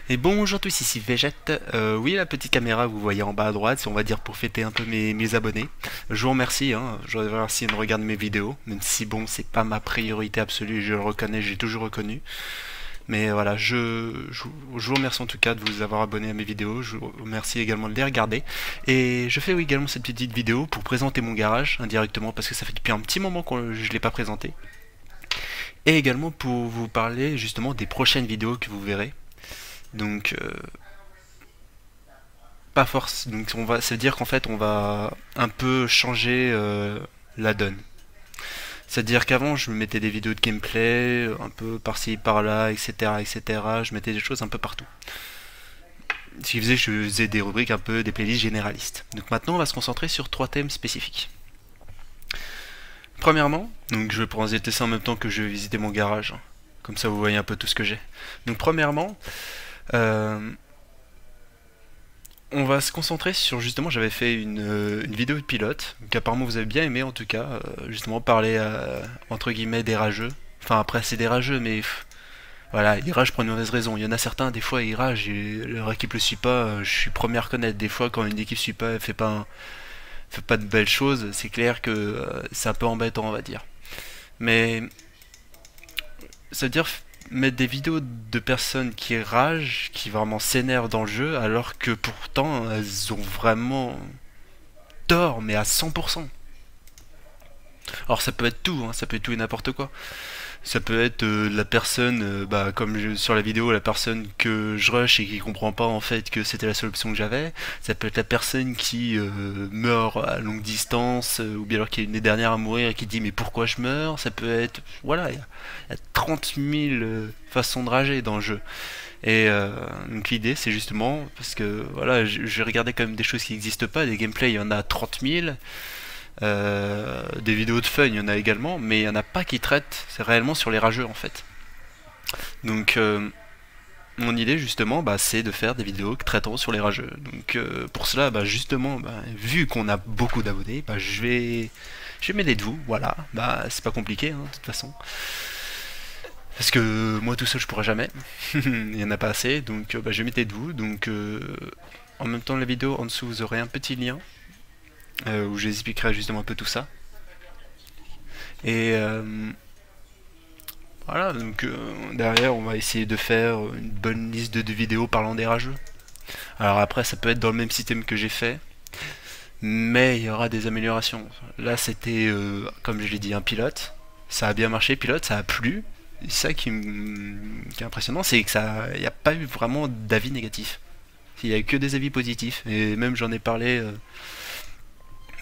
Et bonjour tous, ici Végette. Oui, la petite caméra que vous voyez en bas à droite, c'est on va dire pour fêter un peu mes abonnés. Je vous remercie, hein, je vous remercie de regarder mes vidéos, même si bon, c'est pas ma priorité absolue, je le reconnais, j'ai toujours reconnu. Mais voilà, je vous remercie en tout cas de vous avoir abonné à mes vidéos, je vous remercie également de les regarder. Et je fais oui, également cette petite vidéo pour présenter mon garage indirectement, parce que ça fait depuis un petit moment que je ne l'ai pas présenté. Et également pour vous parler justement des prochaines vidéos que vous verrez. Donc, pas force. Donc ça veut dire qu'en fait on va un peu changer la donne. C'est-à-dire qu'avant je me mettais des vidéos de gameplay un peu par-ci par-là, etc., etc. Je mettais des choses un peu partout. Ce qui faisait que je faisais des rubriques un peu des playlists généralistes. Donc maintenant on va se concentrer sur trois thèmes spécifiques. Premièrement, donc je vais présenter ça en même temps que je vais visiter mon garage. Comme ça vous voyez un peu tout ce que j'ai. Donc premièrement, euh, on va se concentrer sur justement, j'avais fait une vidéo de pilote, qu'apparemment vous avez bien aimé en tout cas, justement parler entre guillemets des rageux. Enfin après c'est des rageux mais voilà, ils ragent pour une mauvaise raison. Il y en a certains, des fois ils ragent et leur équipe le suit pas, je suis premier à reconnaître. Des fois quand une équipe suit pas, elle fait pas de belles choses, c'est clair que c'est un peu embêtant on va dire. Mais ça veut dire mettre des vidéos de personnes qui ragent, qui vraiment s'énervent dans le jeu, alors que pourtant elles ont vraiment tort, mais à 100%. Alors ça peut être tout, hein, ça peut être tout et n'importe quoi. Ça peut être la personne, comme sur la vidéo, la personne que je rush et qui comprend pas en fait que c'était la seule option que j'avais. Ça peut être la personne qui meurt à longue distance, ou bien alors qui est une des dernières à mourir et qui dit mais pourquoi je meurs. Ça peut être, voilà, il y a 30 000 façons de rager dans le jeu. Et donc l'idée c'est justement, parce que voilà, j'ai regardé quand même des choses qui n'existent pas, des gameplays il y en a 30 000, des vidéos de fun, il y en a également, mais il n'y en a pas qui traitent c'est réellement sur les rageux en fait. Donc mon idée justement, c'est de faire des vidéos traitant sur les rageux. Donc pour cela, justement, vu qu'on a beaucoup d'abonnés, je vais m'aider de vous. Voilà, c'est pas compliqué hein, de toute façon. Parce que moi tout seul je pourrais jamais, il y en a pas assez, donc je vais m'aider de vous. Donc en même temps la vidéo en dessous vous aurez un petit lien où j'expliquerai justement un peu tout ça. Et voilà, donc derrière on va essayer de faire une bonne liste de vidéos parlant des rageux. Alors après ça peut être dans le même système que j'ai fait, mais il y aura des améliorations. Là c'était, comme je l'ai dit, un pilote. Ça a bien marché, pilote, ça a plu. Et ça qui est impressionnant, c'est que ça, il n'y a pas eu vraiment d'avis négatifs. Il n'y a eu que des avis positifs. Et même j'en ai parlé,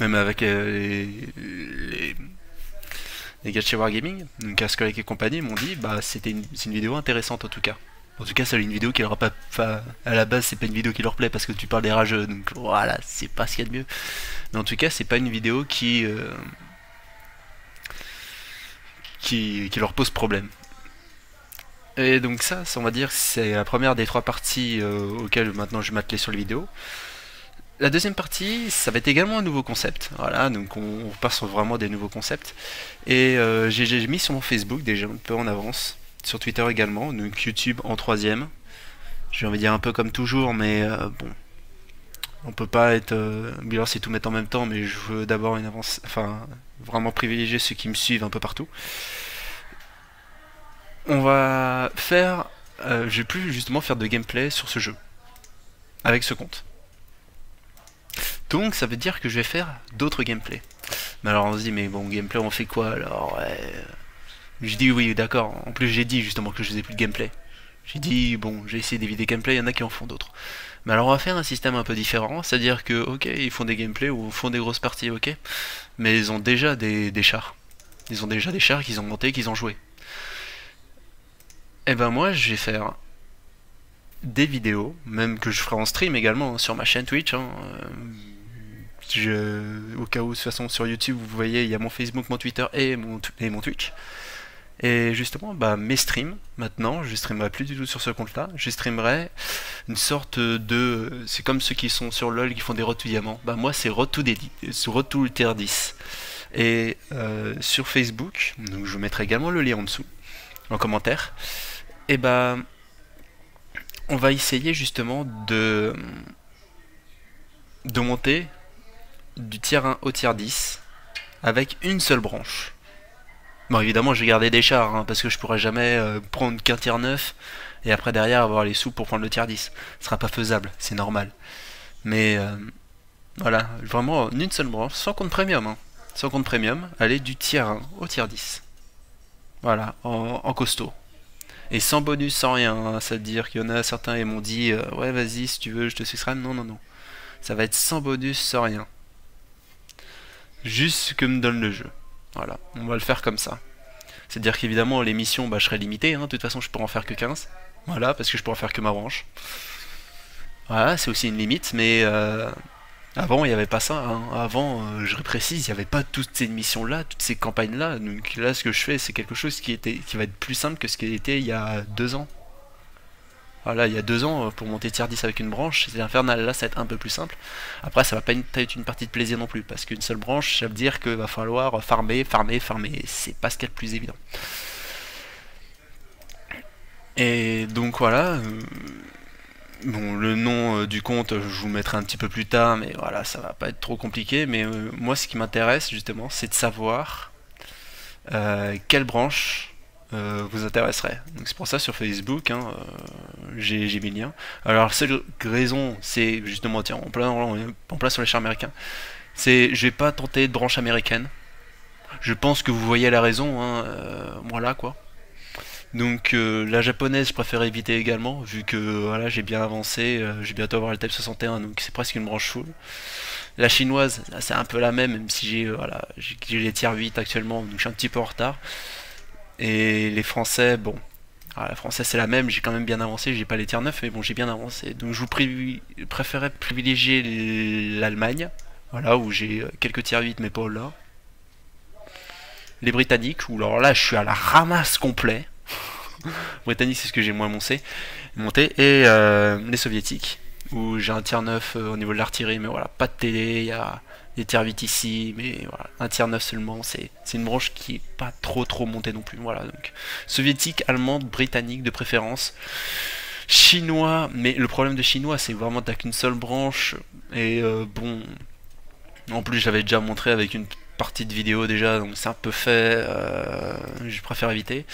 même avec les gars de chez Wargaming, donc Ascolic et compagnie, m'ont dit c'est une vidéo intéressante en tout cas. En tout cas, c'est une vidéo qui leur a pas. Enfin, à la base, c'est pas une vidéo qui leur plaît parce que tu parles des rageux, donc voilà, c'est pas ce qu'il y a de mieux. Mais en tout cas, c'est pas une vidéo qui leur pose problème. Et donc ça, on va dire, c'est la première des trois parties auxquelles maintenant je vais m'atteler sur les vidéos. La deuxième partie, ça va être également un nouveau concept. Voilà, donc on passe sur vraiment des nouveaux concepts. Et j'ai mis sur mon Facebook déjà un peu en avance, sur Twitter également, donc YouTube en troisième. J'ai envie de dire un peu comme toujours, mais bon, on peut pas être bien c'est tout mettre en même temps, mais je veux d'abord une avance, enfin vraiment privilégier ceux qui me suivent un peu partout. On va faire, je vais plus justement faire de gameplay sur ce jeu avec ce compte. Donc ça veut dire que je vais faire d'autres gameplays. Mais alors on se dit mais bon gameplay on fait quoi alors ouais. Je dis oui d'accord. En plus j'ai dit justement que je faisais plus de gameplay. J'ai dit bon j'ai essayé d'éviter des gameplays, il y en a qui en font d'autres. Mais alors on va faire un système un peu différent, c'est-à-dire que ok ils font des gameplays ou font des grosses parties ok, mais ils ont déjà des chars. Ils ont déjà des chars qu'ils ont montés, qu'ils ont joués. Et ben moi je vais faire des vidéos, même que je ferai en stream également hein, sur ma chaîne Twitch. Hein, au cas où, de toute façon, sur YouTube, vous voyez, il y a mon Facebook, mon Twitter et mon Twitch. Et justement, mes streams, maintenant, je streamerai plus du tout sur ce compte-là. Je streamerai une sorte de... C'est comme ceux qui sont sur LoL qui font des Road to Diamant. Moi, c'est Road to Tier 10. Et sur Facebook, donc je vous mettrai également le lien en dessous, en commentaire. Et on va essayer justement de monter du tier 1 au tier 10 avec une seule branche. Bon, évidemment, je vais garder des chars, hein, parce que je pourrais jamais prendre qu'un tier 9 et après derrière avoir les sous pour prendre le tier 10. Ce sera pas faisable, c'est normal. Mais voilà, vraiment une seule branche, sans compte premium. Hein. Sans compte premium, aller du tier 1 au tier 10. Voilà, en costaud. Et sans bonus, sans rien. Hein. Ça veut dire qu'il y en a certains qui m'ont dit ouais, vas-y, si tu veux, je te sucerai. Non, non, non. Ça va être sans bonus, sans rien. Juste ce que me donne le jeu. Voilà, on va le faire comme ça. C'est-à-dire qu'évidemment, les missions, bah, je serai limité. Hein. De toute façon, je pourrais en faire que 15. Voilà, parce que je pourrais en faire que ma branche. Voilà, c'est aussi une limite, mais avant, il n'y avait pas ça. Hein. Avant, je précise, il n'y avait pas toutes ces missions-là, toutes ces campagnes-là. Donc là, ce que je fais, c'est quelque chose qui va être plus simple que ce qui était il y a 2 ans. Voilà, il y a 2 ans, pour monter tier 10 avec une branche, c'est infernal. Là, ça va être un peu plus simple. Après, ça va pas être une partie de plaisir non plus, parce qu'une seule branche, ça veut dire qu'il va falloir farmer, farmer, farmer. C'est pas ce qu'il y a de plus évident. Et donc voilà. Bon, le nom du compte, je vous le mettrai un petit peu plus tard, mais voilà, ça va pas être trop compliqué. Mais moi, ce qui m'intéresse justement, c'est de savoir quelle branche vous intéresserait. Donc c'est pour ça sur Facebook, hein, j'ai mis le lien. Alors la seule raison, c'est justement, tiens, en plein sur les chars américains, c'est je vais pas tenter de branche américaine. Je pense que vous voyez la raison, hein, voilà quoi. Donc la japonaise, je préfère éviter également, vu que voilà, j'ai bien avancé, je vais bientôt avoir le Type 61, donc c'est presque une branche full. La chinoise, c'est un peu la même si j'ai voilà, j'ai les tiers 8 actuellement, donc je suis un petit peu en retard. Et les français, bon, alors, la française c'est la même, j'ai quand même bien avancé, j'ai pas les tiers 9, mais bon, j'ai bien avancé. Donc je vous préférais privilégier l'Allemagne, voilà, où j'ai quelques tiers 8, mais pas là. Les Britanniques, où alors là, je suis à la ramasse complet. Britannique, c'est ce que j'ai moins monté. Et les soviétiques, où j'ai un tier 9 au niveau de l'artillerie, mais voilà, pas de télé, il y a des tiers 8 ici, mais voilà, un tier 9 seulement, c'est une branche qui est pas trop montée non plus. Voilà, donc soviétique, allemande, britannique de préférence. Chinois, mais le problème de chinois, c'est vraiment t'as qu'une seule branche, et bon, en plus j'avais déjà montré avec une partie de vidéo déjà, donc c'est un peu fait, je préfère éviter.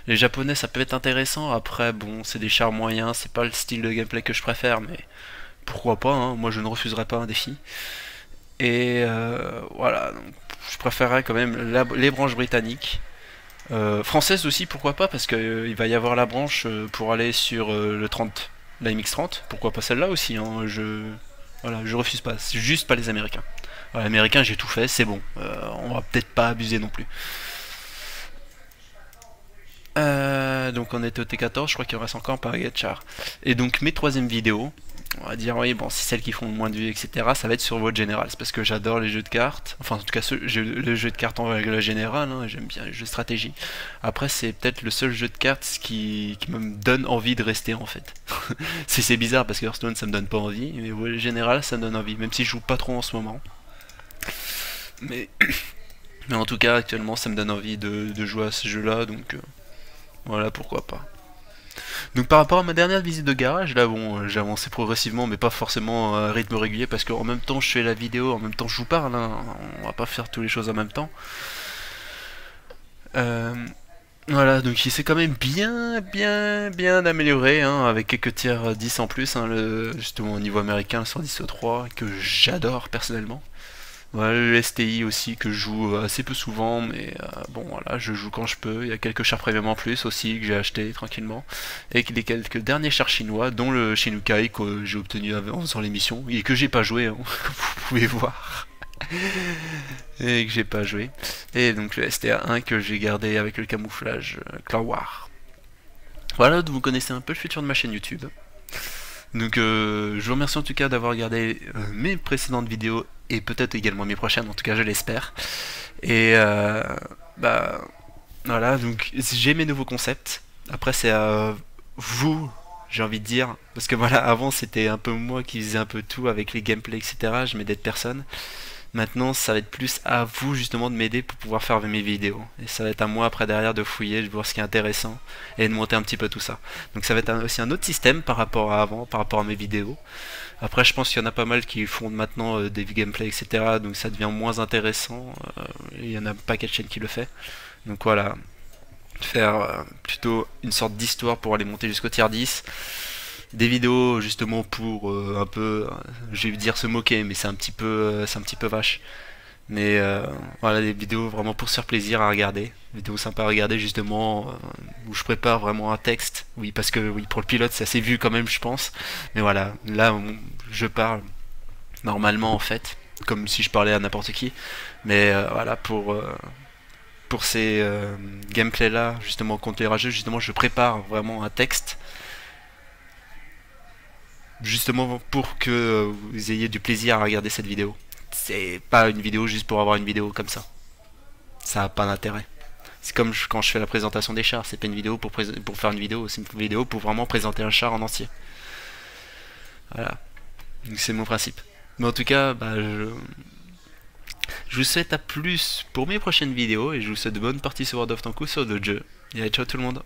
Les japonais ça peut être intéressant, après bon c'est des chars moyens, c'est pas le style de gameplay que je préfère, mais pourquoi pas, hein, moi je ne refuserai pas un défi. Et voilà, donc, je préférerais quand même les branches britanniques. Françaises aussi pourquoi pas, parce qu'il va y avoir la branche pour aller sur le 30, la MX-30, pourquoi pas celle-là aussi, hein, voilà, je refuse pas, c'est juste pas les Américains. Voilà, les Américains j'ai tout fait, c'est bon, on va peut-être pas abuser non plus. Donc on était au T14, je crois qu'il reste encore un paquet de chars. Et donc mes troisième vidéos, on va dire oui bon c'est celles qui font le moins de vues etc. Ça va être sur Vote General, c'est parce que j'adore les jeux de cartes, enfin en tout cas le jeu de cartes en règle générale, hein, j'aime bien les jeux de stratégie. Après c'est peut-être le seul jeu de cartes qui me donne envie de rester en fait. C'est bizarre parce que Hearthstone ça me donne pas envie, mais Vote General ça me donne envie, même si je joue pas trop en ce moment. Mais, mais en tout cas actuellement ça me donne envie de jouer à ce jeu là, donc voilà pourquoi pas. Donc par rapport à ma dernière visite de garage, là bon, j'ai avancé progressivement, mais pas forcément à rythme régulier, parce qu'en même temps je fais la vidéo, en même temps je vous parle, hein, on va pas faire toutes les choses en même temps. Voilà, donc il s'est quand même bien amélioré, hein, avec quelques tiers 10 en plus, hein, justement au niveau américain, le 110 au 3, que j'adore personnellement. Voilà, le STI aussi que je joue assez peu souvent, mais bon voilà, je joue quand je peux. Il y a quelques chars premium en plus aussi que j'ai acheté tranquillement. Et les quelques derniers chars chinois, dont le Shinukai que j'ai obtenu en faisant l'émission, et que j'ai pas joué, hein, comme vous pouvez voir. Et que j'ai pas joué. Et donc le STA1 que j'ai gardé avec le camouflage Clan War. Voilà, donc vous connaissez un peu le futur de ma chaîne YouTube. Donc je vous remercie en tout cas d'avoir regardé mes précédentes vidéos et peut-être également mes prochaines, en tout cas je l'espère. Et bah voilà, donc j'ai mes nouveaux concepts. Après c'est à vous, j'ai envie de dire, parce que voilà, avant c'était un peu moi qui faisais un peu tout avec les gameplays etc. Je m'aidais de personne. Maintenant, ça va être plus à vous justement de m'aider pour pouvoir faire mes vidéos. Et ça va être à moi après derrière de fouiller, de voir ce qui est intéressant et de monter un petit peu tout ça. Donc ça va être aussi un autre système par rapport à avant, par rapport à mes vidéos. Après, je pense qu'il y en a pas mal qui font maintenant des gameplays, etc. Donc ça devient moins intéressant. Il y en a un paquet de chaînes qui le fait. Donc voilà, faire plutôt une sorte d'histoire pour aller monter jusqu'au tier 10. Des vidéos justement pour un peu, je vais dire se moquer, mais c'est un petit peu vache. Mais voilà, des vidéos vraiment pour se faire plaisir à regarder. Des vidéos sympas à regarder justement, où je prépare vraiment un texte. Oui, parce que oui, pour le pilote, c'est assez vu quand même, je pense. Mais voilà, là, je parle normalement en fait, comme si je parlais à n'importe qui. Mais voilà, pour ces gameplays là, justement contre les rageux, justement, je prépare vraiment un texte justement pour que vous ayez du plaisir à regarder cette vidéo. C'est pas une vidéo juste pour avoir une vidéo comme ça. Ça a pas d'intérêt. C'est comme quand je fais la présentation des chars. C'est pas une vidéo pour faire une vidéo, c'est une vidéo pour vraiment présenter un char en entier. Voilà. Donc c'est mon principe. Mais en tout cas, je vous souhaite à plus pour mes prochaines vidéos et je vous souhaite de bonnes parties sur World of Tanks ou sur d'autres jeux. Et allez, ciao tout le monde.